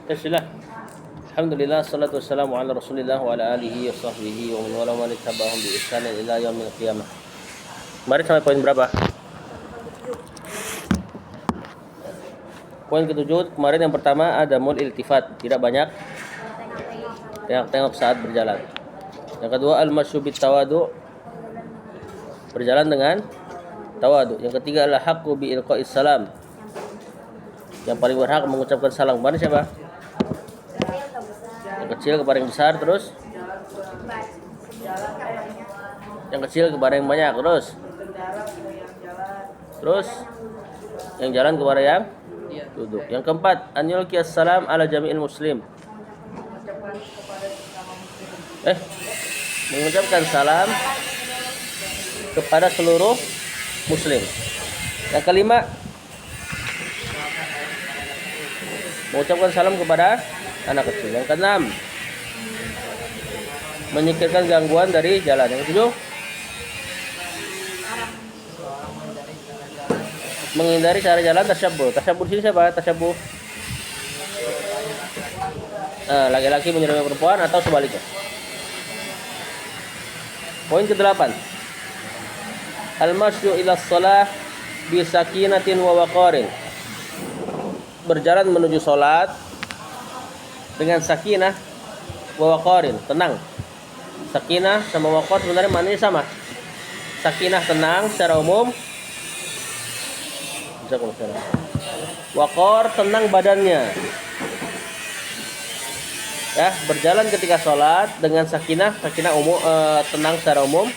Bismillah. Alhamdulillah, salatu wassalamu ala Rasulillah wa ala alihi wa sahbihi wa man wala man ittaba'ahum bi ihsanin ila yaumil qiyamah. Mari sampai poin berapa? Poin ketujuh kemarin yang pertama adamul iltifat, tidak banyak tengok-tengok saat berjalan. Yang kedua al-masyu bit tawadu, berjalan dengan tawadu. Yang ketiga adalah haqqu bi ilqa'is salam, yang paling berhak mengucapkan salam kepada siapa? Yang kecil kepada yang besar, terus yang kecil kepada yang banyak, terus yang jalan kepada yang duduk. Yang keempat an yulqiyas salam ala jami'il muslim, mengucapkan salam kepada seluruh muslim. Yang kelima mengucapkan salam kepada anak kecil. Yang keenam menyingkirkan gangguan dari jalan. Yang ketujuh menghindari cara jalan tasyabuh. Tasyabuh di sini siapa? Tasyabuh laki-laki menyerupai perempuan atau sebaliknya. Poin ke-8 al-masyu ila shalah bi sakinatin wa waqarin, berjalan menuju salat dengan sakinah wa waqarin, tenang. Sakinah sama waqar sebenarnya maknanya sama. Sakinah tenang secara umum, waqar tenang badannya. Ya, berjalan ketika sholat dengan sakinah umum, tenang secara umum.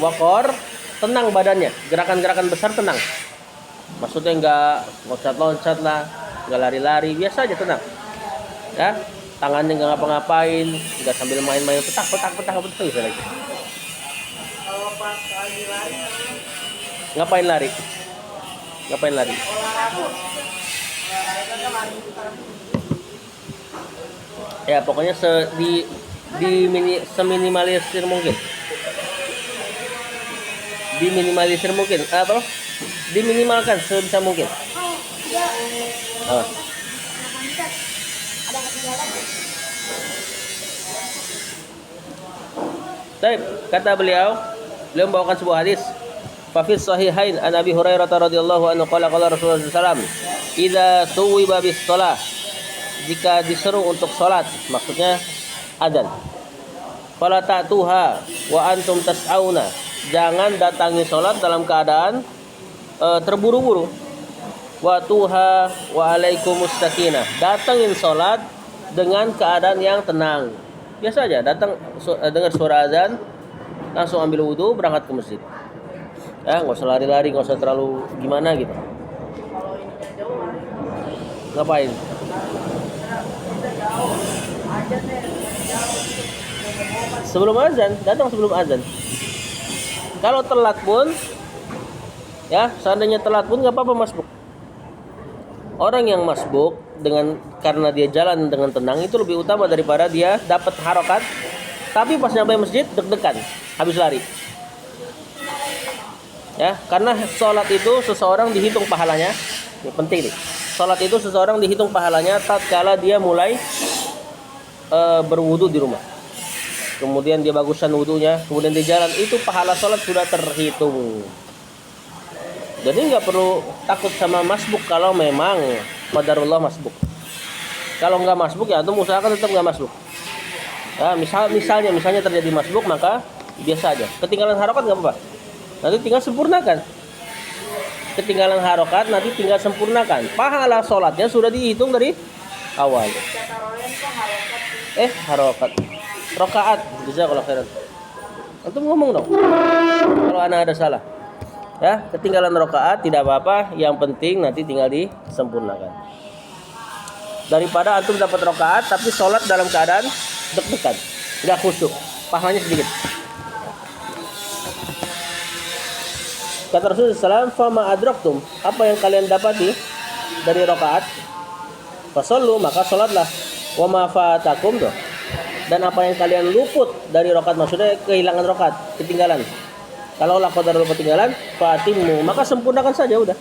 Waqar tenang badannya, gerakan-gerakan besar tenang. Maksudnya enggak loncat-loncat lah, enggak lari-lari, biasa aja tenang. Ya, tangannya enggak ngapa-ngapain, enggak sambil main-main petak gitu lagi. Kalau pas lagi lari, Ngapain lari? Ya, pokoknya seminimalisir mungkin. Atau diminimalkan sebisa mungkin. Baik, kata beliau membawakan sebuah hadis. Fa fi sahihain an Abi Hurairah radhiyallahu anhu qala Rasulullah sallallahu alaihi wasallam, "Idza tuwiba bis shalah," jika diseru untuk salat, maksudnya adzan. "Fala ta'tuha wa antum tas'auna," jangan datangi salat dalam keadaan terburu-buru. "Wa tuha wa alaikumus sakinah," datangin salat dengan keadaan yang tenang. Biasa aja, datang dengar suara azan, langsung ambil wudu, berangkat ke masjid. Ya, nggak usah lari-lari, nggak usah terlalu gimana gitu. kalau ini jauh lari. Ngapain? Sebelum azan, datang sebelum azan. Kalau telat pun, ya, seandainya telat pun nggak apa-apa masbuk. Orang yang masbuk karena dia jalan dengan tenang itu lebih utama daripada dia dapat harokat, tapi pas nyampe masjid deg-degan, habis lari. Ya, karena sholat itu seseorang dihitung pahalanya. Ini penting nih. Sholat itu seseorang dihitung pahalanya tatkala dia mulai berwudu di rumah. Kemudian dia baguskan wudunya, kemudian dia jalan, itu pahala sholat sudah terhitung. Jadi nggak perlu takut sama masbuk kalau memang qadarullah masbuk. Kalau nggak masbuk ya antum usahakan tetap nggak masbuk. Ya, misalnya terjadi masbuk, maka biasa aja. Ketinggalan harokat nggak apa-apa. Nanti tinggal sempurnakan. Ketinggalan harokat nanti tinggal sempurnakan. Pahala sholatnya sudah dihitung dari awal. Harokat. Rokaat. Jazakallahu khairan. Antum ngomong dong. Kalau anak ada salah. Ya, ketinggalan rokaat tidak apa-apa. Yang penting nanti tinggal disempurnakan. Daripada antum dapat rokaat tapi sholat dalam keadaan deg-degan, tidak khusyuk, pahalanya sedikit. Kata Rasulullah SAW, "Fama adraktum," apa yang kalian dapati dari rakaat, fasallu, maka salatlah. Wa ma fatakum, dan apa yang kalian luput dari rakaat, maksudnya kehilangan rakaat, ketinggalan. Kalau qadarul ketinggalan, fatimmu, maka sempurnakan saja udah.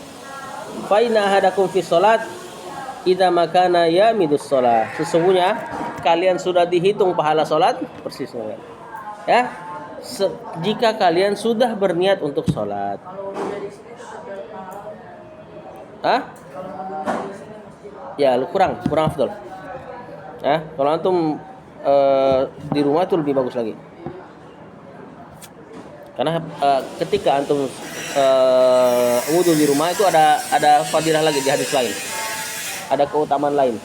Fa inna ahadakum fi salat, idza makana yamidus shalah. Sesungguhnya kalian sudah dihitung pahala salat persisnya. Ya. Jika kalian sudah berniat untuk salat. Kalau udah di sini tetap dapat pahala. Hah? Kalau udah di sini mesti Ya, lu kurang afdol. Ya, kalau antum di rumah itu lebih bagus lagi. Karena ketika antum wudhu di rumah itu ada fadilah lagi di hadis lain. Ada keutamaan lain.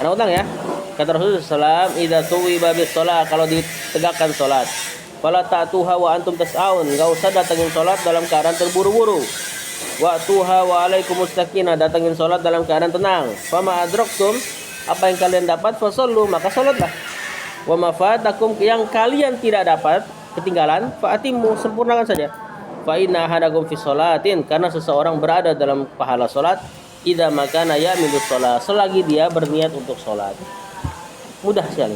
Anak utang ya. Kata Rasulullah SAW, idza tuwiba bis shalah, kalau ditegakkan salat. Fala ta'tuha wa antum tas'aun, enggak usah datangin salat dalam keadaan terburu-buru. Wa tuha wa alaikumus sakinah, datangin salat dalam keadaan tenang. Fama adraktum, apa yang kalian dapat fasallu, maka salatlah. Wa ma fatakum, yang kalian tidak dapat, ketinggalan, fa'atimu, sempurnakan saja. Fa inna ahadakum fi sholatin, karena seseorang berada dalam pahala salat, idza makana ya'milu shalah, selagi dia berniat untuk salat. Mudah sekali.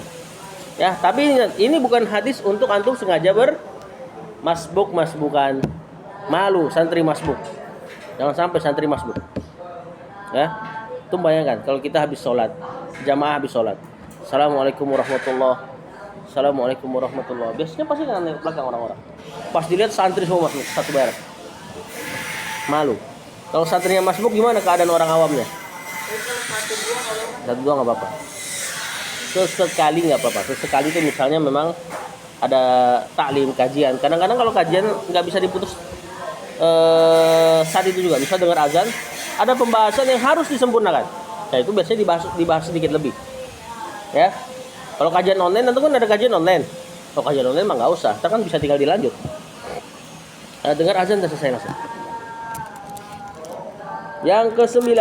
Ya, tapi ini bukan hadis untuk antum sengaja masbukan. Malu santri masbuk. Jangan sampai santri masbuk. Ya. Itu bayangkan kalau kita habis sholat, jamaah habis sholat. Assalamualaikum warahmatullahi. Assalamualaikum warahmatullahi. Biasanya pasti kan belakang orang-orang. Pas dilihat santri semua masbuk satu bareng. Malu. Kalau santrinya masbuk gimana keadaan orang awamnya? Satu dua nggak apa-apa. Sesekali nggak apa-apa. Sesekali itu misalnya memang ada taklim kajian. Kadang-kadang kalau kajian nggak bisa diputus saat itu juga. Misal dengar azan, ada pembahasan yang harus disempurnakan. Nah itu biasanya dibahas sedikit lebih. Ya. Kalau kajian online nanti kan ada kajian online. Kalau kajian online mah nggak usah. Kita kan bisa tinggal dilanjut. Dengar azan dan selesai langsung. Yang ke-9,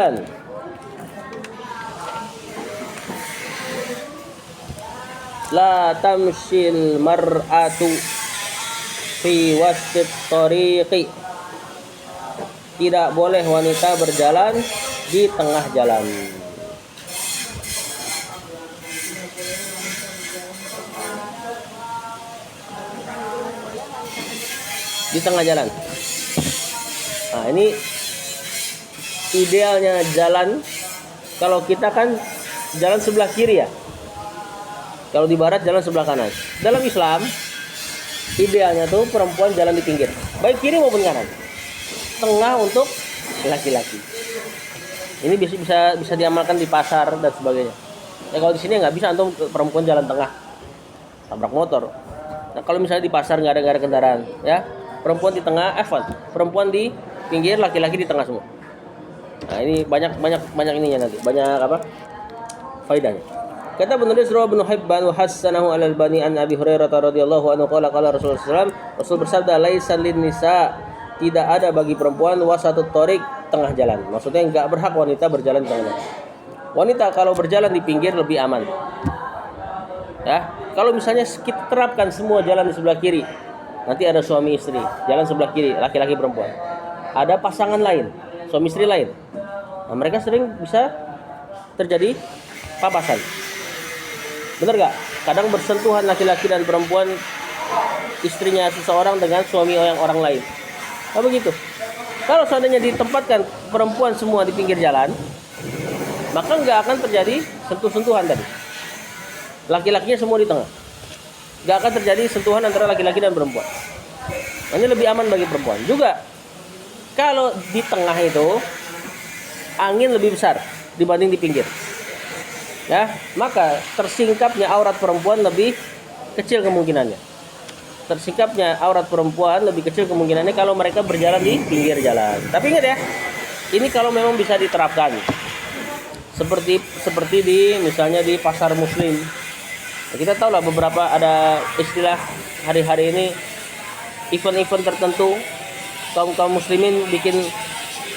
la tamshil mar'atu fi wastit tariqi, tidak boleh wanita berjalan di tengah jalan. Di tengah jalan. Nah, ini idealnya jalan, kalau kita kan jalan sebelah kiri ya. Kalau di barat jalan sebelah kanan. Dalam Islam idealnya tuh perempuan jalan di pinggir, baik kiri maupun kanan. Tengah untuk laki-laki. Ini bisa diamalkan di pasar dan sebagainya. Ya kalau di sini nggak bisa, antum perempuan jalan tengah, tabrak motor. Nah kalau misalnya di pasar nggak ada kendaraan, ya perempuan di tengah, perempuan di pinggir, laki-laki di tengah semua. Nah ini banyak ininya nanti, banyak apa? Faedahnya. Kata penulis Rawah bin Hibban wa hasanahu al-Albani an Abi Hurairah radhiyallahu anhu qala Rasulullah SAW, Rasul bersabda, laisa lin nisa, tidak ada bagi perempuan wasatut thoriq, tengah jalan. Maksudnya enggak berhak wanita berjalan di tengah. Wanita kalau berjalan di pinggir lebih aman. Ya, kalau misalnya kita terapkan semua jalan di sebelah kiri, nanti ada suami istri jalan sebelah kiri, laki-laki perempuan. Ada pasangan lain, suami istri lain. Nah, mereka sering bisa terjadi papasan. Benar gak? Kadang bersentuhan laki-laki dan perempuan, istrinya seseorang dengan suami yang orang lain. Nah begitu. Kalau seandainya ditempatkan perempuan semua di pinggir jalan, maka nggak akan terjadi sentuh-sentuhan tadi. Laki-lakinya semua di tengah. Nggak akan terjadi sentuhan antara laki-laki dan perempuan. Ini lebih aman bagi perempuan. Juga kalau di tengah itu angin lebih besar dibanding di pinggir. Ya, maka tersingkapnya aurat perempuan lebih kecil kemungkinannya. Tersingkapnya aurat perempuan lebih kecil kemungkinannya kalau mereka berjalan di pinggir jalan. Tapi ingat ya, ini kalau memang bisa diterapkan. Seperti di misalnya di pasar muslim. Kita tahu lah beberapa ada istilah hari-hari ini event-event tertentu kaum muslimin bikin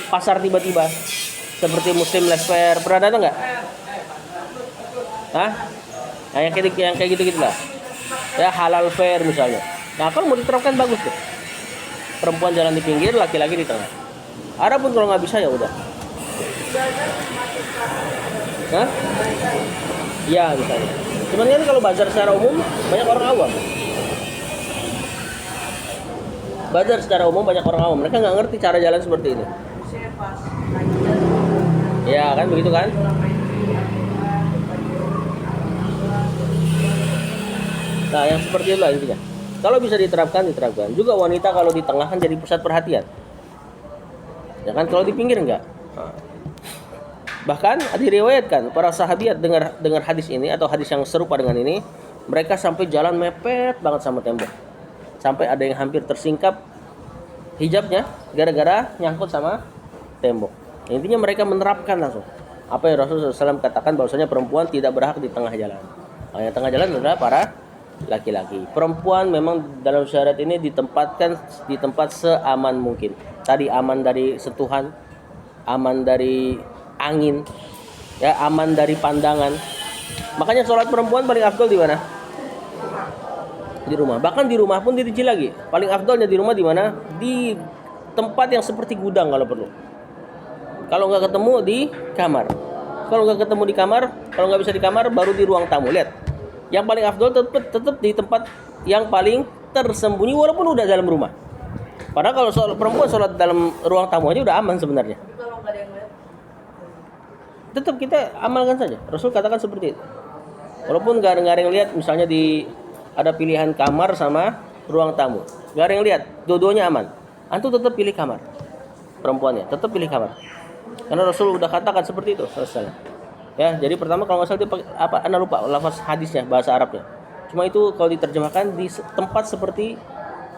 pasar tiba-tiba seperti Muslim Last Fair. Pernah datang nggak? Hah? Nah, yang kayak gitu lah. Ya halal fair misalnya. Nah kalau mau diterapkan bagus tuh. Perempuan jalan di pinggir, laki-laki di tengah. Adapun kalau nggak bisa ya udah. Hah? Ya misalnya. Cuman kan kalau bazar secara umum banyak orang awam. Bazar secara umum banyak orang awam. Mereka nggak ngerti cara jalan seperti ini. Ya kan begitu kan? Nah, yang seperti itulah intinya. Kalau bisa diterapkan, diterapkan. Juga wanita kalau di tengah kan jadi pusat perhatian. Ya kan, kalau di pinggir enggak. Nah. Bahkan diriwayatkan para sahabiat dengar hadis ini atau hadis yang serupa dengan ini, mereka sampai jalan mepet banget sama tembok. Sampai ada yang hampir tersingkap hijabnya gara-gara nyangkut sama tembok. Intinya mereka menerapkan langsung apa yang Rasulullah SAW katakan, bahwasanya perempuan tidak berhak di tengah jalan. Nah, yang tengah jalan adalah para laki-laki. Perempuan memang dalam syariat ini ditempatkan di tempat seaman mungkin. Tadi aman dari sentuhan, aman dari angin, ya, aman dari pandangan. Makanya sholat perempuan paling afdol di mana? Di rumah. Bahkan di rumah pun dirinci lagi. Paling afdolnya di rumah di mana? Di tempat yang seperti gudang kalau perlu. Kalau nggak ketemu di kamar. Kalau nggak ketemu di kamar, kalau nggak bisa di kamar, baru di ruang tamu. Lihat, yang paling afdol tetap di tempat yang paling tersembunyi walaupun udah dalam rumah. Padahal kalau perempuan sholat dalam ruang tamu aja udah aman sebenarnya. Tapi kalau nggak ada yang lihat, Tetap kita amalkan saja. Rasul katakan seperti itu. Walaupun nggak ada yang lihat, misalnya ada pilihan kamar sama ruang tamu, nggak ada yang lihat, dua-duanya aman. Antum tetap pilih kamar. Perempuannya tetap pilih kamar. Karena Rasul udah katakan seperti itu, selesai. Ya, jadi pertama kalau nggak salah dia pakai apa? Anda lupa lafaz hadisnya, bahasa Arabnya. Cuma itu kalau diterjemahkan di tempat seperti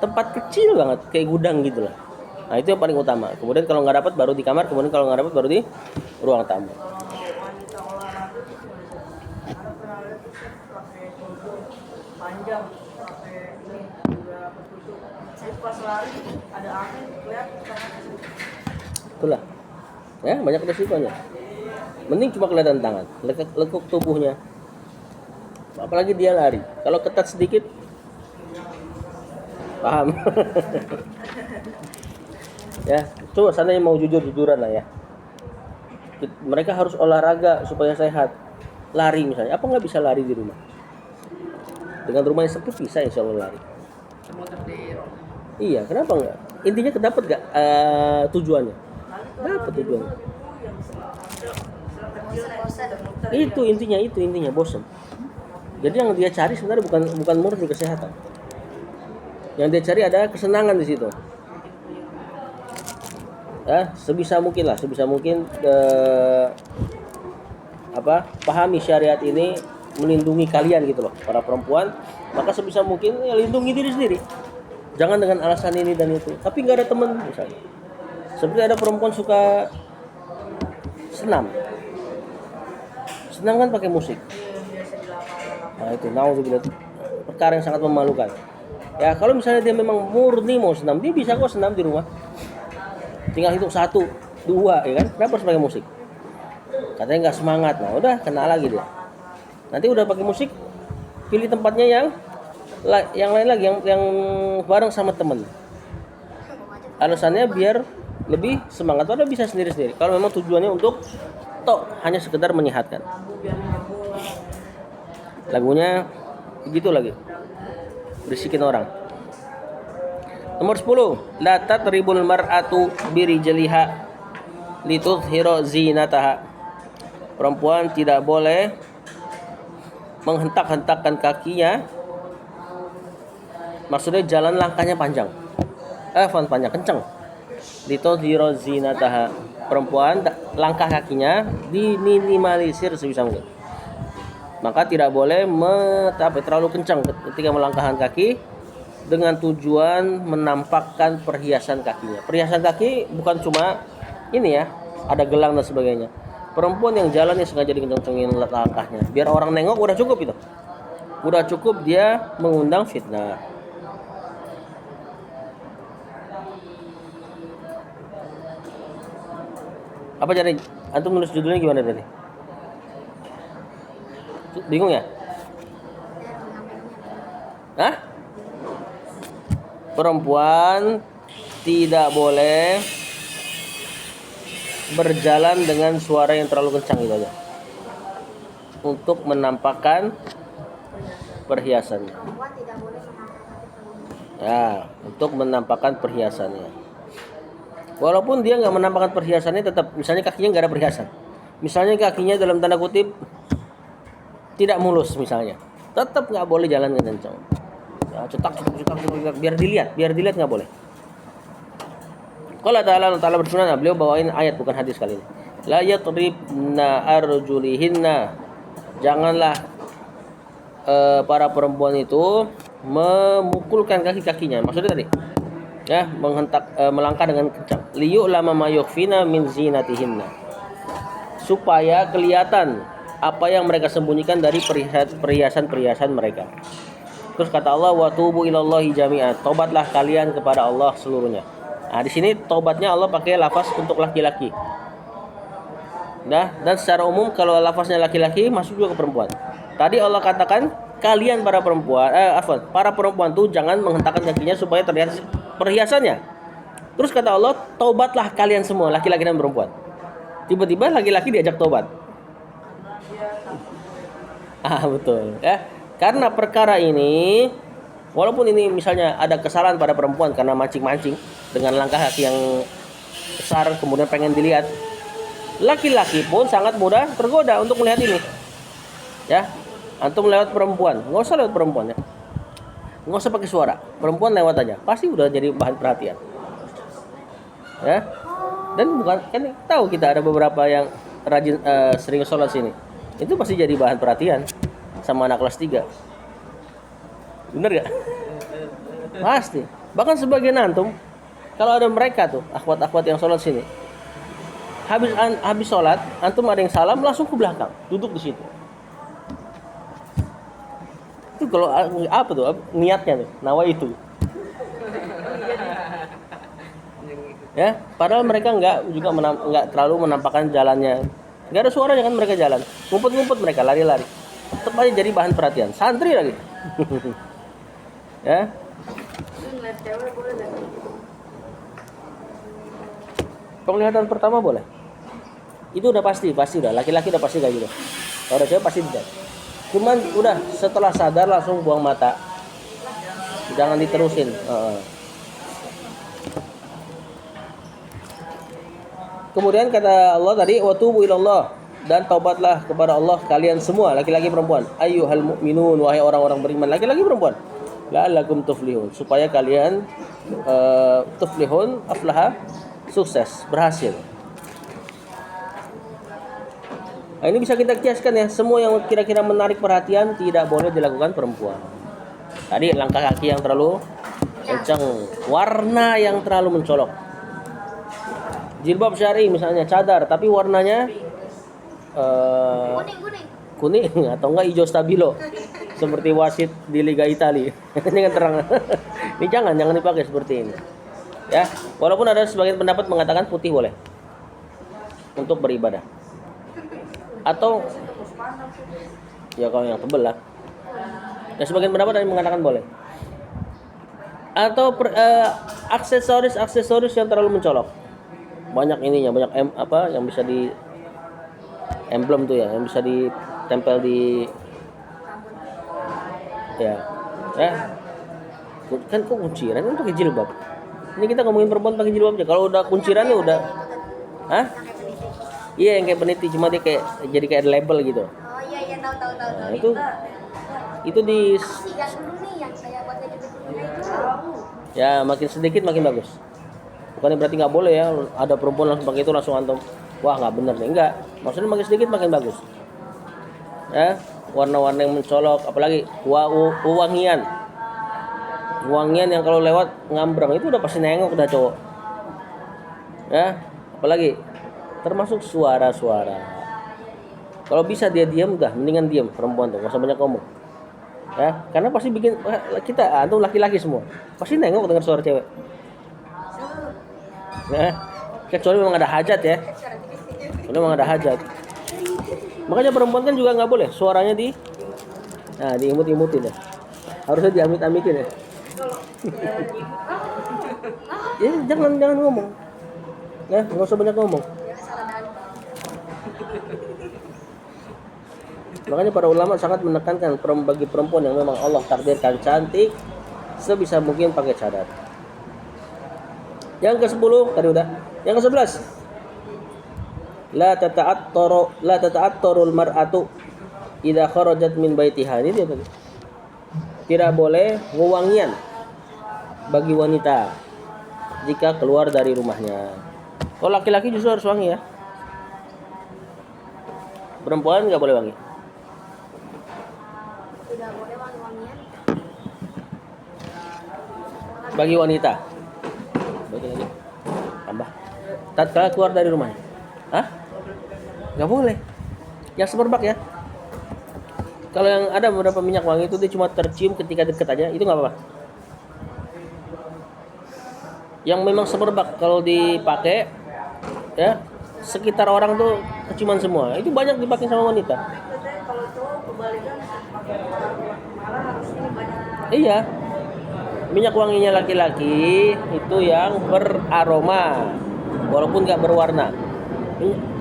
tempat kecil banget, kayak gudang gitu lah. Nah, itu yang paling utama. Kemudian kalau nggak dapat baru di kamar, kemudian kalau nggak dapat baru di ruang tamu. wanita olahraga tuh ada pernah lihat tuh pakai baju panjang, pakai ini juga bertutup. Saya pas lari ada angin, lihat tangannya Itulah. Ya, banyak resikonya. Mending cuma kelihatan tangan, lekuk tubuhnya. Apalagi dia lari. Kalau ketat sedikit, paham? Ya, coba seandainya mau jujur-jujuran lah ya. Mereka harus olahraga supaya sehat. Lari misalnya, apa nggak bisa lari di rumah? Dengan rumah yang sempit bisa insya Allah lari. muter di Iya, kenapa nggak? Intinya dapat nggak tujuannya? Dapat tujuannya. Itu intinya bosan. Jadi yang dia cari sebenarnya bukan murni kesehatan. Yang dia cari ada kesenangan di situ. Ya, sebisa mungkin pahami syariat ini melindungi kalian gitu loh, para perempuan. Maka sebisa mungkin ya lindungi diri sendiri. Jangan dengan alasan ini dan itu. Tapi nggak ada teman misalnya. Seperti ada perempuan suka senam. Senam kan pakai musik. Nah itu naudzubillah, perkara yang sangat memalukan. Ya kalau misalnya dia memang murni mau senam, dia bisa kok senam di rumah. Tinggal hitung 1, 2, ya kan? Kenapa harus pakai musik? Katanya nggak semangat. Nah udah kena lagi dia. Nanti udah pakai musik, pilih tempatnya yang lain lagi, yang bareng sama temen. Alasannya biar lebih semangat. Padahal bisa sendiri-sendiri. Kalau memang tujuannya untuk hanya sekedar menyehatkan. Lagunya begitu lagi, berisikin orang. Nomor 10, la tatribul mar'atu birijliha litudhhira zinataha. Perempuan tidak boleh menghentak-hentakkan kakinya. Maksudnya jalan langkahnya panjang. Panjang kencang. Litudhhira zinataha. Perempuan langkah kakinya diminimalisir sebisa mungkin. Maka tidak boleh terlalu kencang ketika melangkahkan kaki dengan tujuan menampakkan perhiasan kakinya. Perhiasan kaki bukan cuma ini ya, ada gelang dan sebagainya. Perempuan yang jalan yang sengaja dikencengin langkahnya, biar orang nengok udah cukup itu. Udah cukup dia mengundang fitnah. Apa jadi? Antum nulis judulnya gimana tadi? Bingung ya? Hah? Perempuan tidak boleh berjalan dengan suara yang terlalu kencang gitu aja. Untuk menampakkan perhiasannya. Ya, untuk menampakkan perhiasannya. Walaupun dia nggak menampakkan perhiasannya, tetap misalnya kakinya nggak ada perhiasan. Misalnya kakinya dalam tanda kutip tidak mulus misalnya, tetap nggak boleh jalan kencang. Ya, cetak, biar dilihat nggak boleh. Kalau Ta'ala berfirman, beliau bawain ayat bukan hadis kali ini. La yatribna arjulihinna. Janganlah para perempuan itu memukulkan kaki-kakinya. Maksudnya tadi ya menghentak melangkah dengan kencang. Liyu lama mayukhfina min zinatihinna. Supaya kelihatan apa yang mereka sembunyikan dari perhiasan-perhiasan mereka. Terus kata Allah, wa tubu ilallahi jami'an. Tobatlah kalian kepada Allah seluruhnya. Nah, di sini tobatnya Allah pakai lafaz untuk laki-laki. Nah, dan secara umum kalau lafaznya laki-laki masuk juga ke perempuan. Tadi Allah katakan kalian para perempuan, para perempuan tuh jangan menghentakkan kakinya supaya terlihat perhiasannya. Terus kata Allah, taubatlah kalian semua, laki-laki dan perempuan. Tiba-tiba laki-laki diajak taubat. Betul. Karena perkara ini, walaupun ini misalnya ada kesalahan pada perempuan karena mancing-mancing dengan langkah kaki yang besar kemudian pengen dilihat, laki-laki pun sangat mudah tergoda untuk melihat ini. Ya, antum lewat perempuan, nggak usah lewat perempuan ya, nggak usah pakai suara, perempuan lewat aja, pasti udah jadi bahan perhatian. Ya, dan bukan kan tahu kita ada beberapa yang rajin sering sholat sini, itu pasti jadi bahan perhatian sama anak kelas 3. Bener gak? Pasti. Bahkan sebagian antum, kalau ada mereka tuh akhwat-akhwat yang sholat sini, habis sholat, antum ada yang salam langsung ke belakang, duduk di situ. Itu kalau apa tuh niatnya tuh, nawa itu. Ya, padahal mereka nggak terlalu menampakkan jalannya, nggak ada suaranya kan mereka jalan, ngumpet-ngumpet mereka lari-lari, tetap aja jadi bahan perhatian, santri lagi. Ya. Penglihatan pertama boleh. Itu udah pasti udah. Laki-laki udah pasti kayak gitu. Kalau ada cewek pasti tidak. Cuman udah setelah sadar langsung buang mata. Jangan diterusin. Kemudian kata Allah tadi, wa tubu ilallah, dan taubatlah kepada Allah kalian semua, laki-laki perempuan. Ayyuhal mu'minun, wahai orang-orang beriman, laki-laki perempuan. La'allakum tuflihun, supaya kalian tuflihun, aflaha, sukses, berhasil. Nah, ini bisa kita kiaskan ya, semua yang kira-kira menarik perhatian tidak boleh dilakukan perempuan. Tadi langkah kaki yang terlalu kencang, warna yang terlalu mencolok. Jilbab syar'i misalnya cadar tapi warnanya kuning atau enggak hijau stabilo seperti wasit di Liga Italia. Ini kan terang. Ini jangan dipakai seperti ini. Ya, walaupun ada sebagian pendapat mengatakan putih boleh untuk beribadah. Atau ya kalau yang tebal lah. Ya sebagian pendapat ada yang mengatakan boleh. Atau aksesoris yang terlalu mencolok. Banyak ininya, banyak yang bisa di emblem tuh ya, yang bisa ditempel di ya. Kan kok kunciran kan pakai jilbab. Ini kita ngomongin perempuan pakai jilbab aja. Kalau udah kuncirannya udah iya yang kayak peniti, cuma dia jadi kayak label gitu. Oh iya tahu. Nah, itu di ya makin sedikit makin bagus. Bukan berarti nggak boleh ya, ada perempuan langsung pakai itu langsung antum, wah nggak bener nih, enggak. Maksudnya makin sedikit makin bagus. Ya, warna-warna yang mencolok, apalagi wangian yang kalau lewat ngambrang itu udah pasti nengok udah cowok. Ya, apalagi termasuk suara-suara. Kalau bisa dia diam, mendingan diam perempuan tuh, nggak usah banyak ngomong. Ya, karena pasti bikin kita antum laki-laki semua pasti nengok dengar suara cewek. Ya, kecuali memang ada hajat ya. Kalau memang ada hajat. Makanya perempuan kan juga nggak boleh suaranya diimut-imutin ya. Harusnya diamit-amitin ya. Ya jangan ngomong. Ya, nggak usah banyak ngomong. Makanya para ulama sangat menekankan bagi perempuan yang memang Allah takdirkan cantik, sebisa mungkin pakai cadar. Yang ke-10 tadi udah. Yang ke-11. la tata'attarul mar'atu idza kharajat min baitiha. Ini dia tadi. Tidak boleh wewangian bagi wanita jika keluar dari rumahnya. Kalau laki-laki justru harus wangi ya. Perempuan nggak boleh wangi. Tidak boleh wangi-wangian. Bagi wanita. Bagi lagi. Tambah. Tatkala keluar dari rumahnya. Hah? Nggak boleh. Yang semerbak ya. Kalau yang ada beberapa minyak wangi itu dia cuma tercium ketika deket aja, itu nggak apa-apa. Yang memang semerbak kalau dipakai ya sekitar orang tuh keciuman semua. Itu banyak dipakai sama wanita. Katanya kalau cowok kebalikan pakai malah harus ini banyak. Iya. Minyak wanginya laki-laki itu yang beraroma walaupun nggak berwarna.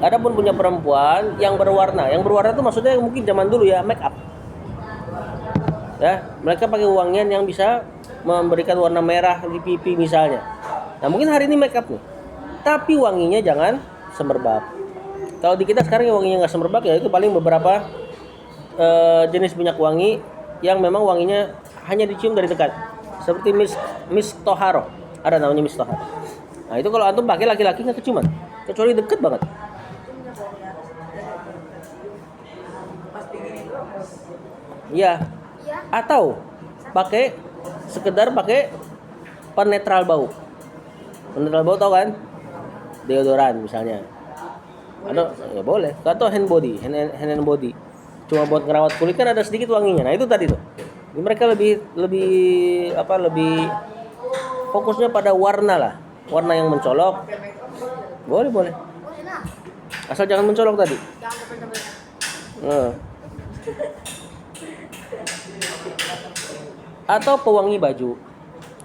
Adapun punya perempuan yang berwarna. Yang berwarna itu maksudnya mungkin zaman dulu ya make up. Ya, mereka pakai wangian yang bisa memberikan warna merah di pipi misalnya. Nah, mungkin hari ini make up nih. Tapi wanginya jangan semerbak. Kalau di kita sekarang yang wanginya nggak semerbak ya itu paling beberapa jenis minyak wangi yang memang wanginya hanya dicium dari dekat. Seperti Misk Toharo. Ada namanya Misk Toharo. Nah, itu kalau antum pakai laki-laki nggak keciuman. Kecuali deket banget. Pas digini doang. Iya. Iya. Atau sekedar pakai penetral bau. Penetral bau tau kan? Deodoran misalnya. Ada ya boleh. Atau hand and body. Cuma buat ngerawat kulit kan ada sedikit wanginya. Nah, itu tadi tuh. Jadi mereka lebih fokusnya pada warna lah. Warna yang mencolok. Boleh. Boleh nah. Asal jangan mencolok tadi. Jangan tebel-tebel. Nah. Atau pewangi baju.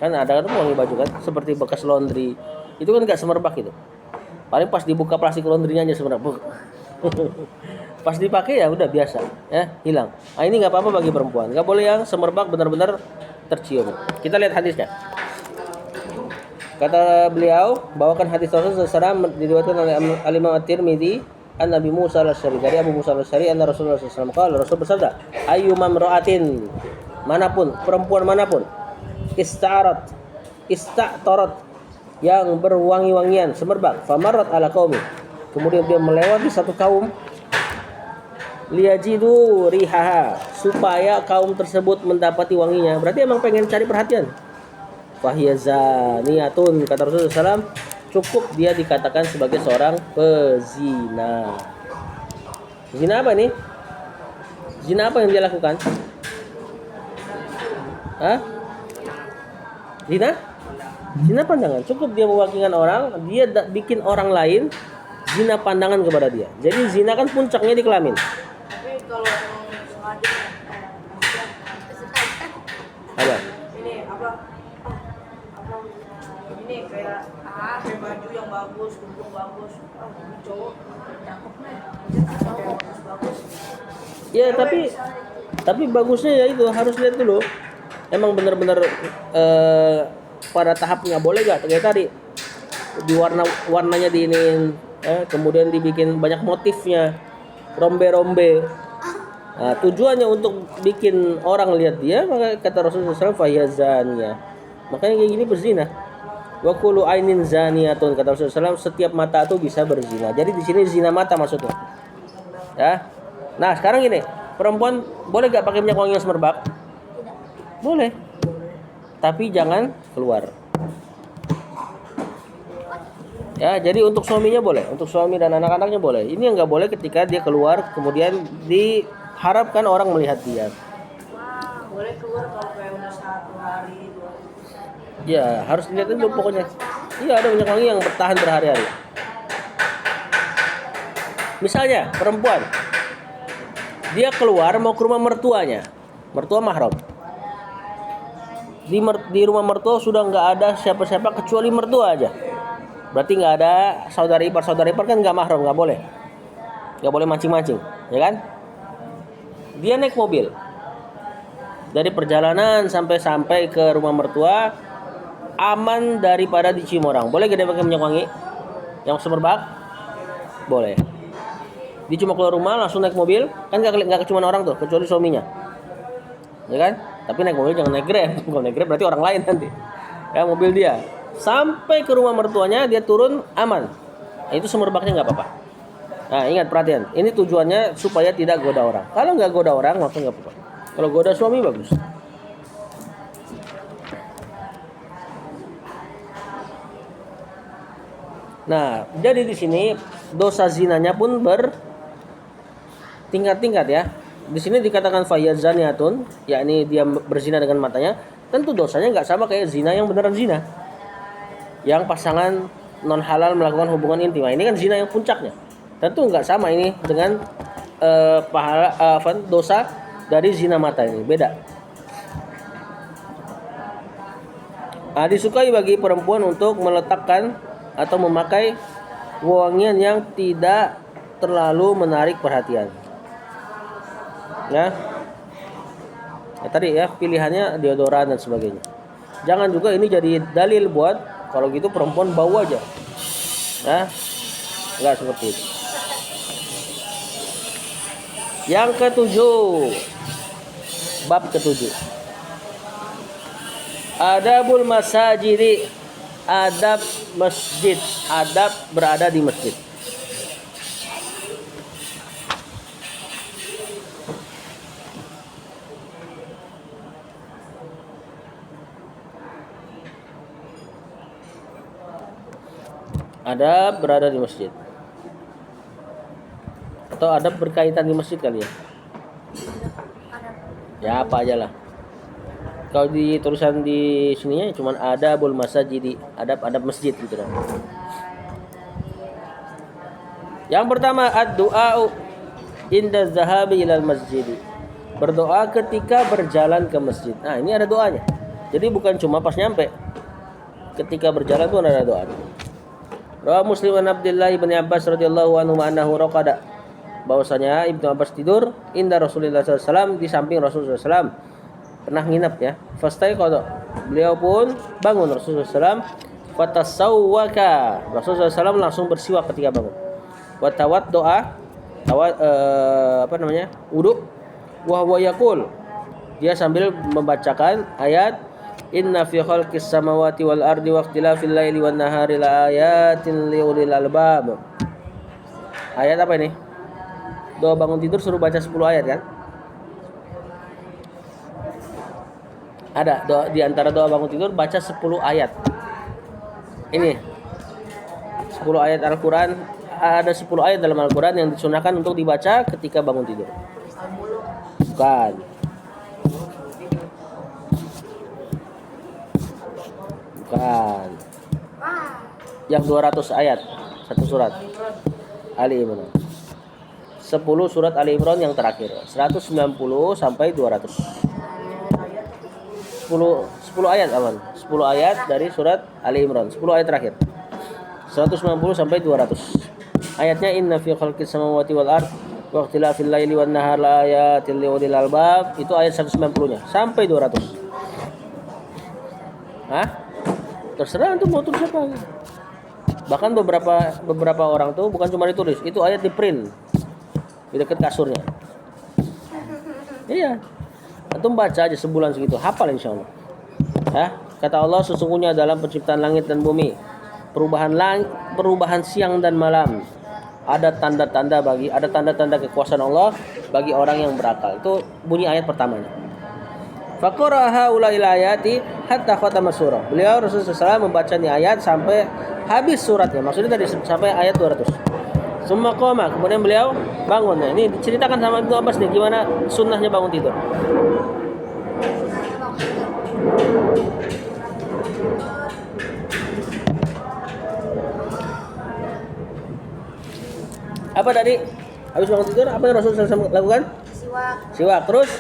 Kan ada kan pewangi baju kan seperti bekas laundry. Itu kan enggak semerbak itu. Paling pas dibuka plastik laundrynya aja semerbak. Pas dipakai ya udah biasa, ya hilang. Nah, ini nggak apa-apa bagi perempuan. Nggak boleh yang semerbak benar-benar tercium. Kita lihat hadisnya. Kata beliau, bawakan hadis Rasulullah SAW diriwayatkan oleh Al-Imam At-Tirmidzi an Nabi Musa al-Asy'ari dari Abu Musa al-Asy'ari anna Rasulullah SAW qala Rasul bersabda, ayyuma imra'atin manapun perempuan manapun ista'tarat yang berwangi-wangian semerbak famarrat ala qaumi kemudian dia melewati satu kaum liyajidu rihaha supaya kaum tersebut mendapati wanginya berarti emang pengen cari perhatian fahyazaniyatun kata Rasulullah SAW cukup dia dikatakan sebagai seorang pezina. Zina apa nih? Zina apa yang dia lakukan? Hah? Zina? Zina pandangan. Cukup dia mewakilkan orang, dia bikin orang lain zina pandangan kepada dia. Jadi zina kan puncaknya di kelamin. Tapi kalau yang sengaja Apa? ini apa ini kayak baju yang bagus, kumpul bagus, ini cowok cakep nih, bagus. Ya tapi bagusnya ya itu harus lihat dulu. Emang benar-benar pada tahap nggak boleh gak kayak tadi di warnanya diinin kemudian dibikin banyak motifnya rombe-rombe. Nah, tujuannya untuk bikin orang lihat dia maka kata Rasulullah SAW fayazaniyah. Makanya kayak gini berzina. Wa kullu ainin zaniyatun kata Rasulullah SAW setiap mata itu bisa berzina. Jadi di sini zina mata maksudnya. Ya. Nah, sekarang gini, perempuan boleh gak pakai minyak wangi yang semerbak? Boleh. Tapi jangan keluar. Ya, jadi untuk suaminya boleh, untuk suami dan anak-anaknya boleh. Ini yang nggak boleh ketika dia keluar, kemudian diharapkan orang melihat dia. Boleh keluar kalau kayak udah 1 hari, 2 hari. Ya, harus dilihat dulu pokoknya. Iya, ada minyak wangi yang bertahan berhari-hari. Misalnya, perempuan, dia keluar mau ke rumah mertuanya, mertua mahram. Di rumah mertua sudah nggak ada siapa-siapa kecuali mertua aja. Berarti nggak ada saudara ipar kan nggak mahram, nggak boleh mancing-mancing, ya kan? Dia naik mobil dari perjalanan sampai ke rumah mertua aman daripada dicium orang. Boleh gak dia pakai minyak wangi yang semerbak? Boleh. Dia cuma keluar rumah langsung naik mobil, kan nggak cuma orang tuh, kecuali suaminya, ya kan? Tapi naik mobil jangan naik Grab, kalau naik Grab berarti orang lain nanti. Ya mobil dia, sampai ke rumah mertuanya dia turun aman. Nah, itu semerbaknya nggak apa-apa. Nah ingat perhatian, ini tujuannya supaya tidak goda orang. Kalau nggak goda orang maka nggak apa-apa. Kalau goda suami bagus. Nah jadi di sini dosa zinanya pun tingkat-tingkat ya. Di sini dikatakan fayazaniatun, yakni dia berzina dengan matanya. Tentu dosanya nggak sama kayak zina yang beneran zina. Yang pasangan non halal melakukan hubungan intim. Nah, ini kan zina yang puncaknya. Tentu nggak sama ini dengan dosa dari zina mata ini. Beda. Nah, disukai bagi perempuan untuk meletakkan atau memakai wewangian yang tidak terlalu menarik perhatian. Ya tadi ya pilihannya deodoran dan sebagainya. Jangan juga ini jadi dalil buat kalau gitu perempuan bau aja. Nah, enggak seperti itu. Yang ketujuh, bab ketujuh. Adabul masajidi, adab masjid, adab berada di masjid. Adab berada di masjid. Atau adab berkaitan di masjid kali ya. Ya apa aja lah. Kalau di tulisan di sininya cuma adabul masajidi, adab masjid gitu kan. Yang pertama ad-du'a inda zahabi ilal masjid. Berdoa ketika berjalan ke masjid. Nah, ini ada doanya. Jadi bukan cuma pas nyampe. Ketika berjalan pun ada doanya. Rawa Muslim an Abdullah bin Abbas radhiyallahu anhu annahu raqada. Bahwasanya Ibnu Abbas tidur inda Rasulullah SAW, di samping Rasulullah SAW. Pernah nginap ya. Fastaiqadha. Beliau pun bangun Rasulullah SAW. Fatasawwaka. Rasulullah SAW langsung bersiwak ketika bangun. Wa tawaddoa. Wudu. Wa huwa yaqul. Dia sambil membacakan ayat Inna fi khalqis samawati wal ardi wa ikhtilafil laili wan nahari la ayatin liulil albab. Ayat apa ini? Doa bangun tidur suruh baca 10 ayat kan? Ada doa, di antara doa bangun tidur baca 10 ayat. Ini 10 ayat Al-Qur'an, ada 10 ayat dalam Al-Qur'an yang disunahkan untuk dibaca ketika bangun tidur. Bukan. Bukan. Yang 200 ayat satu surat Ali Imran. 10 surat Ali Imran yang terakhir. 190 sampai 200. 10 ayat aman. 10 ayat dari surat Ali Imran. 10 ayat terakhir. 190 sampai 200. Ayatnya inna fi khalqis samawati wal ard wa ikhtilafil laili wan nahar la ayatil liulil albab. Itu ayat 190-nya sampai 200. Hah? Terserah antum mau tulis apa. Bahkan beberapa orang tuh bukan cuma ditulis, itu ayat di print di dekat kasurnya. Iya. Antum baca aja sebulan segitu, hafal insyaallah. Ya, kata Allah sesungguhnya dalam penciptaan langit dan bumi, perubahan siang dan malam, ada tanda-tanda kekuasaan Allah bagi orang yang berakal. Itu bunyi ayat pertamanya. Faqara'a ulail ayati hatta khatama surah. Beliau Rasulullah SAW membaca nih ayat sampai habis suratnya. Maksudnya tadi sampai ayat 200. Summa qama, kemudian beliau bangun. Nah, ini diceritakan sama Ibnu Abbas nih gimana sunnahnya bangun tidur. Apa tadi? Habis bangun tidur apa yang Rasulullah SAW lakukan? Siwak. Terus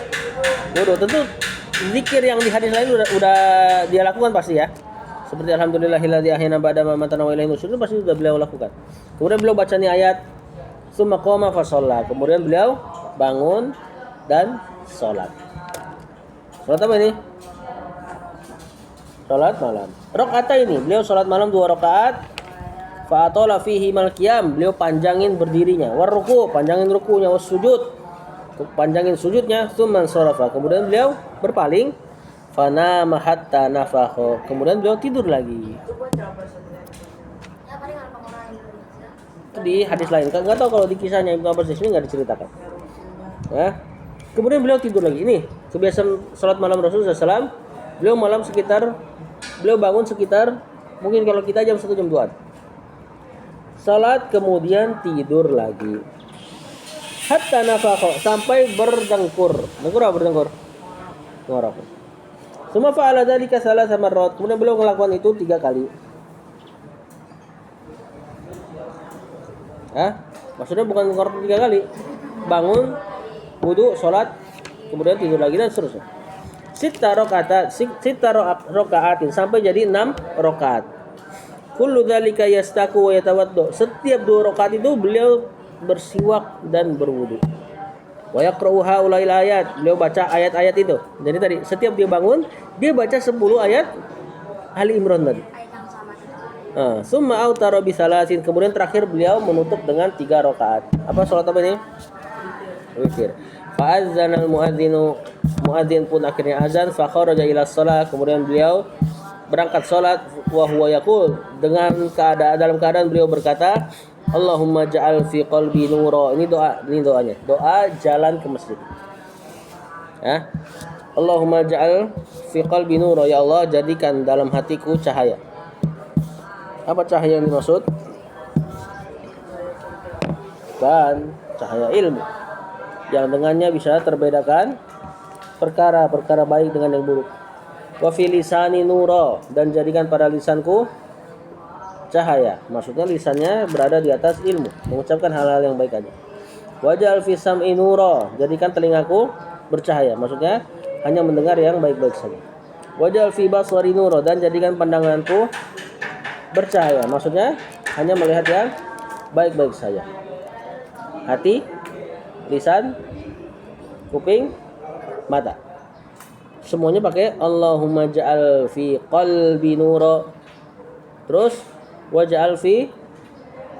wudu. Tentu zikir yang di hadis lain udah dia lakukan pasti ya. Seperti alhamdulillahilladzi ahyana ba'da ma matana wa ilaihi nusyur pasti sudah beliau lakukan. Kemudian beliau baca nih ayat summa qama fa shalla. Kemudian beliau bangun dan salat. Salat apa ini? Salat malam. Rakaat ini beliau salat malam 2 rakaat. Fa atala fihi mal qiyam, beliau panjangin berdirinya, war ruku, panjangin rukunya, was sujud, panjangin sujudnya, tsumman sarafa, kemudian beliau berpaling, fanama hatta nafakha, kemudian beliau tidur lagi. Itu buat apa sebenarnya? Ya paling ada orang Indonesia. Itu di hadis lain, nggak tahu kalau di kisahnya Ibnu Abbas di sini nggak diceritakan. Ya. Kemudian beliau tidur lagi. Ini kebiasaan salat malam Rasulullah SAW. Beliau bangun sekitar mungkin kalau kita jam 1 jam 2. Salat kemudian tidur lagi. Hatta nafakha, sampai berdengkur. Dengkur apa berdengkur? Ngorok. Suma fa'ala dzalika salasa marrat. Kemudian beliau melakukan itu 3 kali. Maksudnya bukan ngorok 3 kali. Bangun, wudu, sholat, kemudian tidur lagi dan seterusnya. Sita rokaatin sampai jadi 6 rokaat. Kullu dzalika yastaku wa yatawaddo. Setiap 2 rokaat itu beliau bersiwak dan berwudu. Wa yaqra'u haulail ayat. Beliau baca ayat-ayat itu. Jadi tadi setiap dia bangun, dia baca 10 ayat Ali Imran tadi. Ayat yang sama. Summa autara bisalasin, kemudian terakhir beliau menutup dengan 3 rakaat. Apa salat apa ini? Witir. Fa'adzanal muadzin pun akhirnya azan, fa kharaja ila shalah, kemudian beliau berangkat salat, wa huwa yaqul, dalam keadaan beliau berkata, Allahumma ja'al fi qalbi nura. Ini doanya. Doa jalan ke masjid. Allahumma ja'al fi qalbi nura, ya Allah jadikan dalam hatiku cahaya. Apa cahaya yang dimaksud? Dan cahaya ilmu yang dengannya bisa terbedakan perkara-perkara baik dengan yang buruk. Wa fi lisani nura, dan jadikan pada lisanku cahaya. Maksudnya lisannya berada di atas ilmu, mengucapkan hal-hal yang baik aja. Waj'al fi sam'i nura, jadikan telingaku bercahaya. Maksudnya hanya mendengar yang baik-baik saja. Waj'al fi basari nura, dan jadikan pandanganku bercahaya. Maksudnya hanya melihat yang baik-baik saja. Hati, lisan, kuping, mata. Semuanya pakai Allahumma ja'al fi qalbi nura. Terus waj'al fi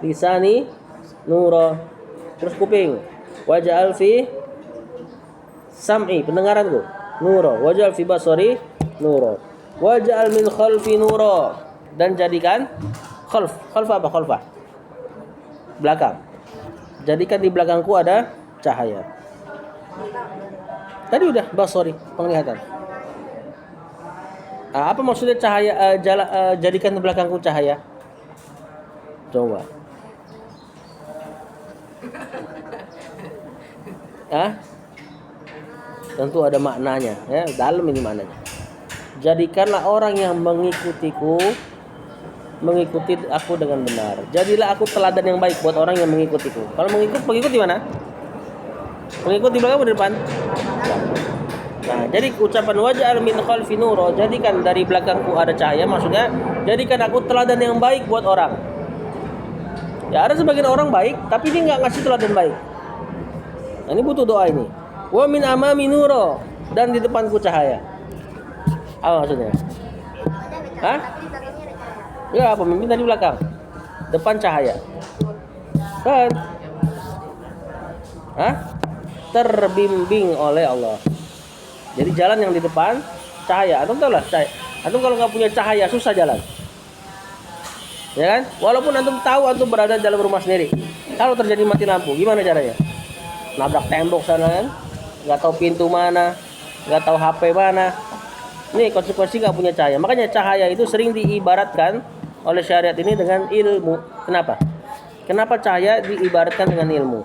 lisani nura. Terus kuping. Waj'al fi sam'i, pendengaranku, nura. Waj'al fi basari nura. Waj'al min khalfi nura, dan jadikan khalf apa khalfah? Belakang. Jadikan di belakangku ada cahaya. Tadi udah basari, penglihatan. Apa maksudnya cahaya? Jadikan di belakangku cahaya. Coba. Tentu ada maknanya, ya, dalam ini maknanya. Jadikanlah orang yang mengikuti aku dengan benar. Jadilah aku teladan yang baik buat orang yang mengikutiku. Kalau pengikut di mana? Pengikut di belakang atau di depan? Nah, jadi ucapan waj'al min khalfi nura, jadikan dari belakangku ada cahaya, maksudnya jadikan aku teladan yang baik buat orang. Ya, ada sebagian orang baik tapi dia nggak ngasih teladan baik. Nah, ini butuh doa ini. Wa min amami nura, dan di depanku cahaya. Apa maksudnya? Hah? Ya, pemimpin tadi belakang, depan cahaya. Kan? Terbimbing oleh Allah. Jadi jalan yang di depan cahaya. Antum tahu lah cahaya. Antum kalau nggak punya cahaya susah jalan. Ya kan? Walaupun antum tahu antum berada dalam rumah sendiri. Kalau terjadi mati lampu, gimana caranya? Nabrak tembok sana kan? Nggak tahu pintu mana, nggak tahu HP mana. Ini konsekuensi nggak punya cahaya. Makanya cahaya itu sering diibaratkan oleh syariat ini dengan ilmu. Kenapa? Kenapa cahaya diibaratkan dengan ilmu?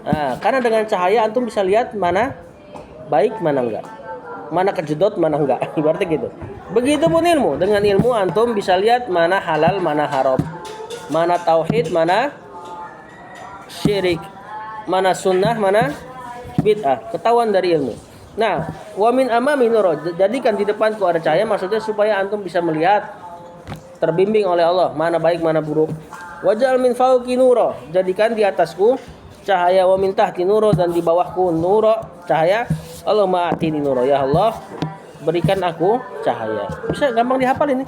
Nah, karena dengan cahaya antum bisa lihat mana baik, mana enggak, mana kejedot, mana enggak. Ibaratnya gitu. Begitupun ilmu. Dengan ilmu antum bisa lihat mana halal, mana haram, mana tauhid, mana syirik, mana sunnah, mana bid'ah. Ketahuan dari ilmu. Nah, wa min amami nura, jadikan di depanku ada cahaya, maksudnya supaya antum bisa melihat, terbimbing oleh Allah, mana baik, mana buruk. Waj'al min fawqi nura, jadikan di atasku cahaya, wa min tahti nura, dan di bawahku nura, cahaya. Allahumma atini nura, ya Allah berikan aku cahaya. Bisa gampang dihafal ini.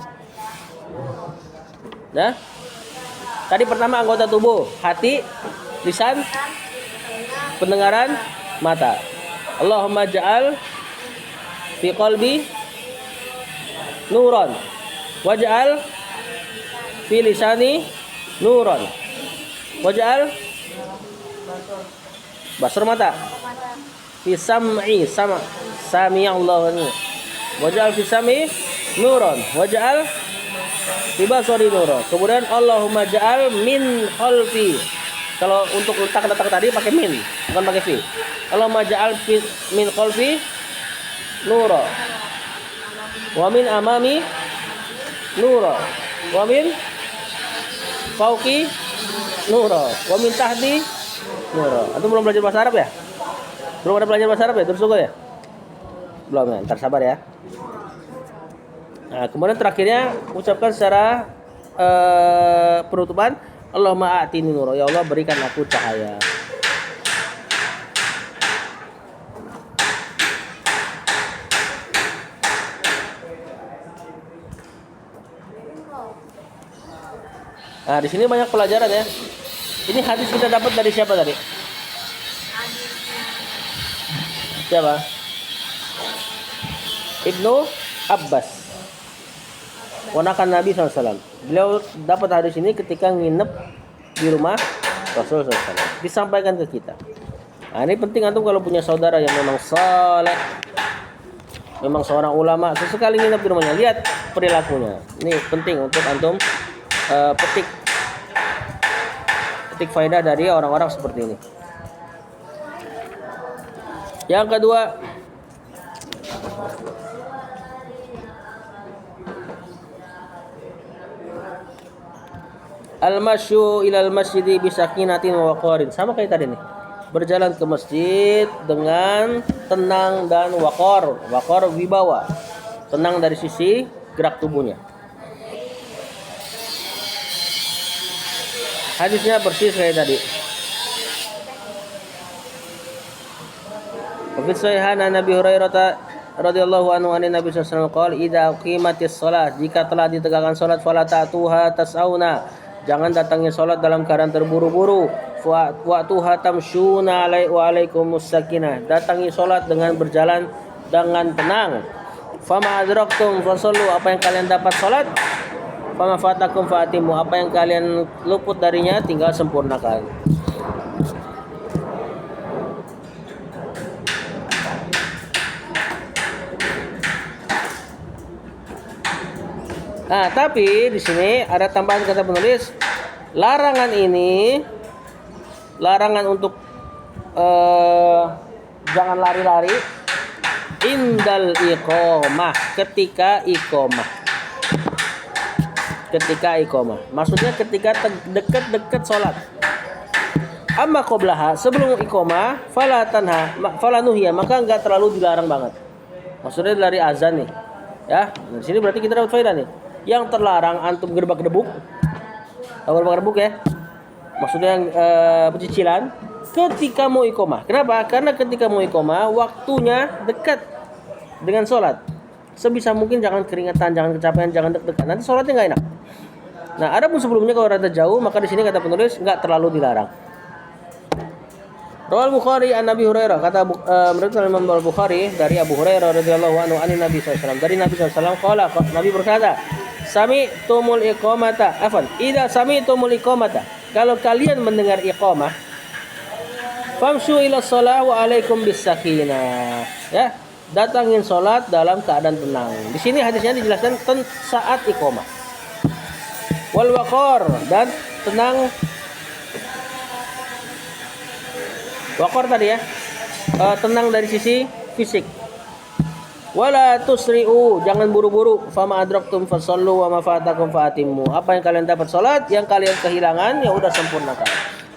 Nah, tadi pertama anggota tubuh, hati, lisan, pendengaran, mata. Allahumma ja'al fi qalbi nuran waj'al fi lisani nuran waj'al basar mata fi sam'i sami Allah waj'al fi sam'i nuran waj'al fi basari nuran. Kemudian Allahumma ja'al min khalfi. Kalau untuk letak tadi pakai min, bukan pakai fi. Allahumma ja'al min khalfi nura wa min amami nura wa min fauqi nura wa min tahti nura. Antum belum belajar bahasa Arab ya? Belum ada belajar bahasa Arab ya? Terus ya? Belum ya? Ntar sabar ya. Nah, kemudian terakhirnya ucapkan secara penutupan, Allahumma a'tini nura, ya Allah berikan aku cahaya. Nah, di sini banyak pelajaran ya. Ini hadis kita dapat dari siapa tadi? Siapa? Ibnu Abbas. Ponakan Nabi SAW. Beliau dapat hadis ini ketika nginep di rumah Rasul SAW. Disampaikan ke kita. Nah, ini penting antum kalau punya saudara yang memang saleh, memang seorang ulama, sesekali nginep di rumahnya, lihat perilakunya. Ini penting untuk antum petik faedah dari orang-orang seperti ini. Yang kedua, al-masyu ilal masjidi bisakinatin wa waqarin. Sama kayak tadi nih. Berjalan ke masjid dengan tenang dan waqar. Waqar wibawa. Tenang dari sisi gerak tubuhnya. Hadisnya persis kayak tadi. Wa fi sahihan Nabi Hurairah radhiyallahu anhu an Nabi sallallahu alaihi wasallam qala idza uqimatis shalah, jika telah ditegakkan salat fala ta'tuha tas'auna, jangan datangi salat dalam keadaan terburu-buru. Wa'tuha tamshuna alaikumus sakinah, datangi salat dengan berjalan dengan tenang. Fama adraktum fasallu, apa yang kalian dapat salat, fama fatakum fatimu, apa yang kalian luput darinya tinggal sempurnakan. Nah, tapi di sini ada tambahan kata penulis, larangan ini, larangan untuk jangan lari-lari indal iqamah, ketika iqamah. Ketika iqamah, maksudnya ketika dekat-dekat sholat. Amma qoblaha, sebelum iqamah, fala tanha, fala nuhiya, maka enggak terlalu dilarang banget. Maksudnya dari azan nih, ya. Di sini berarti kita dapat faedah nih. Yang terlarang antum gerbak-gebuk, gerbak-gebuk ya. Maksudnya yang pecicilan ketika mau iqamah. Kenapa? Karena ketika mau iqamah waktunya dekat dengan sholat. Sebisa mungkin jangan keringetan, jangan kecapean, jangan deg-degan. Nanti sholatnya nggak enak. Nah, adapun sebelumnya kalau rada jauh, maka di sini kata penulis nggak terlalu dilarang. Rawal Bukhari an Nabi Hurairah, kata menurut Imam Al-Bukhari dari Abu Hurairah radhiyallahu anhu an Nabi SAW, dari Nabi SAW qala, Nabi berkata, sami'tumul iqamata, idza sami'tumul iqamata, kalau kalian mendengar iqamah, famshu ila shalah wa alaikum bisakinah, ya, datangin sholat dalam keadaan tenang. Di sini hadisnya dijelaskan saat iqamah. Wal waqar, dan tenang. Waqar tadi ya, tenang dari sisi fisik. Wala tusri'u, jangan buru-buru. Fama adraktum fasallu wa ma fatakum fatimu. Apa yang kalian dapat sholat, yang kalian kehilangan ya udah sempurnakan.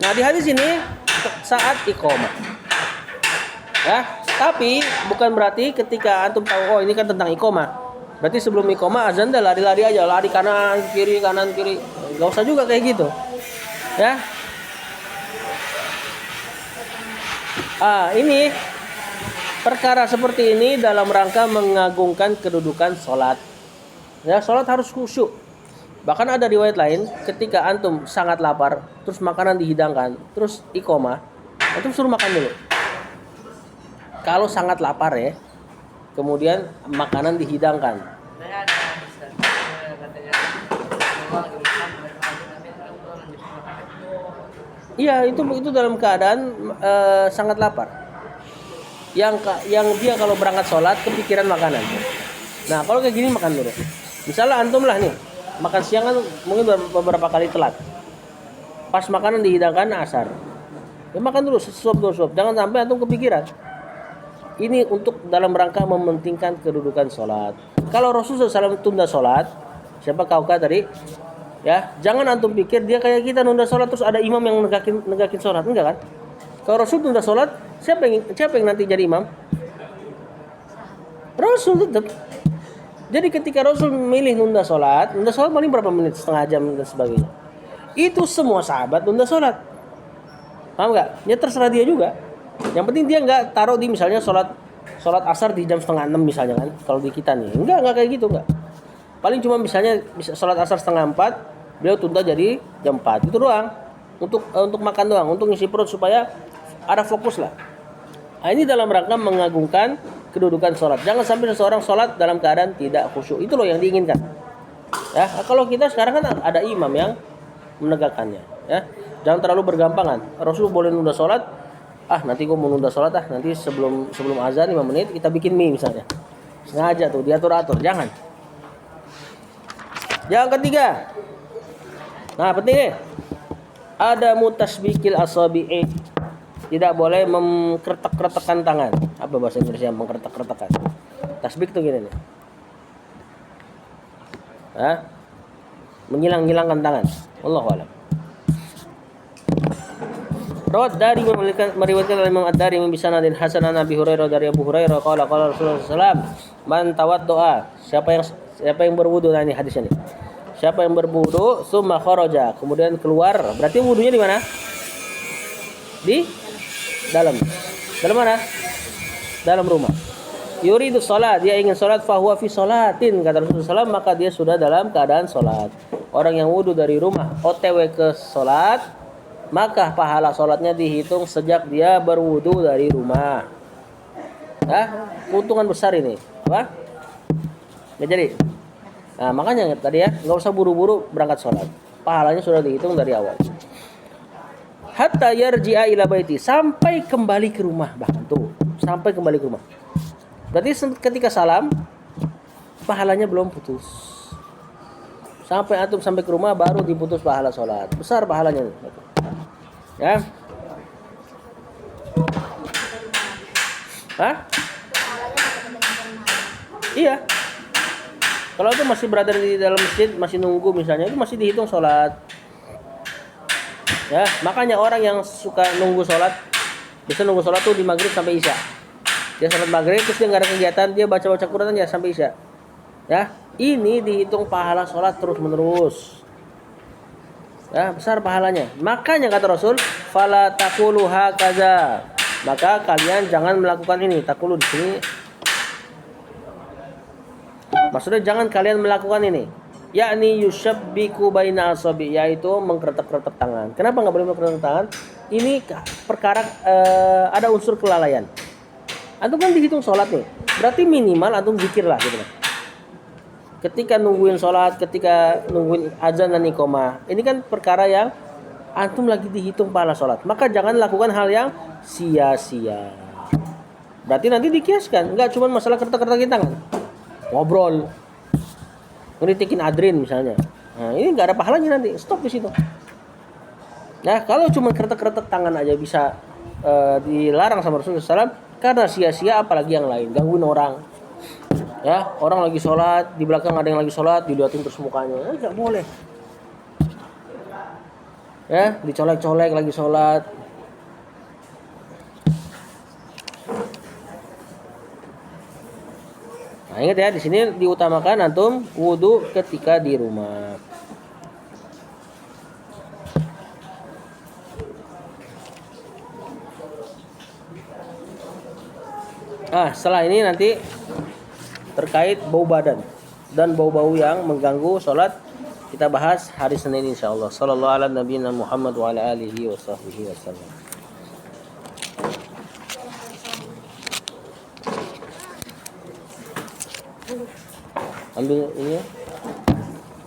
Nah, di hadis ini saat iqamah. Ya, tapi bukan berarti ketika antum tahu oh ini kan tentang iqamah, berarti sebelum iqamah azan dah lari-lari aja, lari kanan kiri. Gak usah juga kayak gitu. Ya. Ini perkara seperti ini dalam rangka mengagungkan kedudukan sholat. Ya, sholat harus khusyuk. Bahkan ada riwayat lain, ketika antum sangat lapar, terus makanan dihidangkan, terus iqomah, antum suruh makan dulu. Kalau sangat lapar ya, kemudian makanan dihidangkan. Sebenarnya ada hadis katanya Allah lagi makan Nabi lanjut makan. Iya, itu dalam keadaan sangat lapar. Yang dia kalau berangkat sholat kepikiran makanan. Nah, kalau kayak gini makan dulu. Misalnya antum lah nih, makan siang kan mungkin beberapa kali telat. Pas makanan dihidangkan asar. Ya makan dulu sesuap. Jangan sampai antum kepikiran. Ini untuk dalam rangka mementingkan kedudukan sholat. Kalau Rasulullah SAW tunda sholat, siapa kauka tadi? Ya, jangan antum pikir dia kayak kita nunda sholat terus ada imam yang negakin sholat, enggak kan? Kalau Rasul tunda sholat, siapa yang nanti jadi imam? Rasul tetap. Jadi ketika Rasul memilih nunda sholat paling berapa menit, setengah jam dan sebagainya. Itu semua sahabat nunda sholat. Paham nggak? Ya terserah dia juga. Yang penting dia nggak taruh di misalnya sholat asar di jam 5:30 misalnya kan. Kalau di kita nih, enggak kayak gitu enggak. Paling cuma misalnya sholat asar 3:30, beliau tunda jadi jam 4. Itu doang. Untuk makan doang, untuk ngisi perut supaya ada fokus lah. Nah, ini dalam rangka mengagungkan kedudukan sholat. Jangan sampai seseorang sholat dalam keadaan tidak khusyuk. Itu loh yang diinginkan. Ya, kalau kita sekarang kan ada imam yang menegakkannya. Ya, jangan terlalu bergampangan. Rasul boleh nunda sholat. Nanti gue mau nunda sholat nanti sebelum azan 5 menit kita bikin mie misalnya. Sengaja tuh diatur-atur. Jangan. Yang ketiga. Nah, penting nih. Ada mutasbikil asabi'i. Tidak boleh mengkretek-kretekkan tangan. Apa bahasa Indonesia mengkretek-kretekkan? Tasbik tuh gini nih. Menghilang-hilangkan tangan. Wallahu a'lam. Rawat dari meriwayatkan oleh Imam Ad-Dari bi sanadin hasan an Abi Hurairah dari Abu Hurairah qala Rasulullah sallallahu alaihi wasallam man tawaddoa siapa yang berwudu. Nah ini hadisnya nih. Siapa yang berwudu summa kharaja kemudian keluar, berarti wudunya di mana? Di dalam mana? Dalam rumah. Yuridu salat, dia ingin salat fa huwa fi salatin, kata Rasulullah SAW, maka dia sudah dalam keadaan salat. Orang yang wudu dari rumah OTW ke salat, maka pahala salatnya dihitung sejak dia berwudu dari rumah. Keuntungan besar ini. Apa? Nggak jadi. Nah, makanya tadi ya, nggak usah buru-buru berangkat salat. Pahalanya sudah dihitung dari awal. Hatta yarji'a ila baiti, sampai kembali ke rumah, bahkan tuh sampai kembali ke rumah. Berarti ketika salam pahalanya belum putus. Sampai antum sampai ke rumah baru diputus pahala salat. Besar pahalanya. Ya. Iya. Kalau itu masih berada di dalam masjid, masih nunggu misalnya, itu masih dihitung salat. Ya, makanya orang yang suka nunggu sholat, bisa nunggu sholat tuh di maghrib sampai isya. Dia sholat maghrib terus dia nggak ada kegiatan, dia baca Quran ya sampai isya. Ya, ini dihitung pahala sholat terus menerus. Ya, besar pahalanya. Makanya kata Rasul, fala taqulu hakaza. Maka kalian jangan melakukan ini. Taqulu di sini. Maksudnya jangan kalian melakukan ini. Yakni yushabbiku baina asabi, yaitu mengkretek-kretek tangan. Kenapa nggak boleh mengkretek tangan? Ini perkara ada unsur kelalaian. Antum kan dihitung sholat nih, berarti minimal antum zikir lah gitu. Ketika nungguin sholat, ketika nungguin azan dan iqomah, ini kan perkara yang antum lagi dihitung pahala sholat. Maka jangan lakukan hal yang sia-sia. Berarti nanti dikiaskan, nggak cuma masalah kretek-kretekin tangan, ngobrol, ngeritikin adrin misalnya. Nah, ini nggak ada pahalanya nanti. Stop di situ. Nah, kalau cuma kretek-kretek tangan aja bisa dilarang sama Rasulullah SAW, karena sia-sia, apalagi yang lain, gangguin orang. Ya, orang lagi sholat, di belakang ada yang lagi sholat, dilihatin terus mukanya, nggak boleh. Ya, dicolek-colek lagi sholat. Nah, ingat ya, di sini diutamakan antum wudu ketika di rumah. Setelah ini nanti terkait bau badan dan bau-bau yang mengganggu sholat kita bahas hari Senin insyaallah. Sallallahu ala nabiyina Muhammad wa ala alihi wa sahbihi wasallam. Ambil ini ya.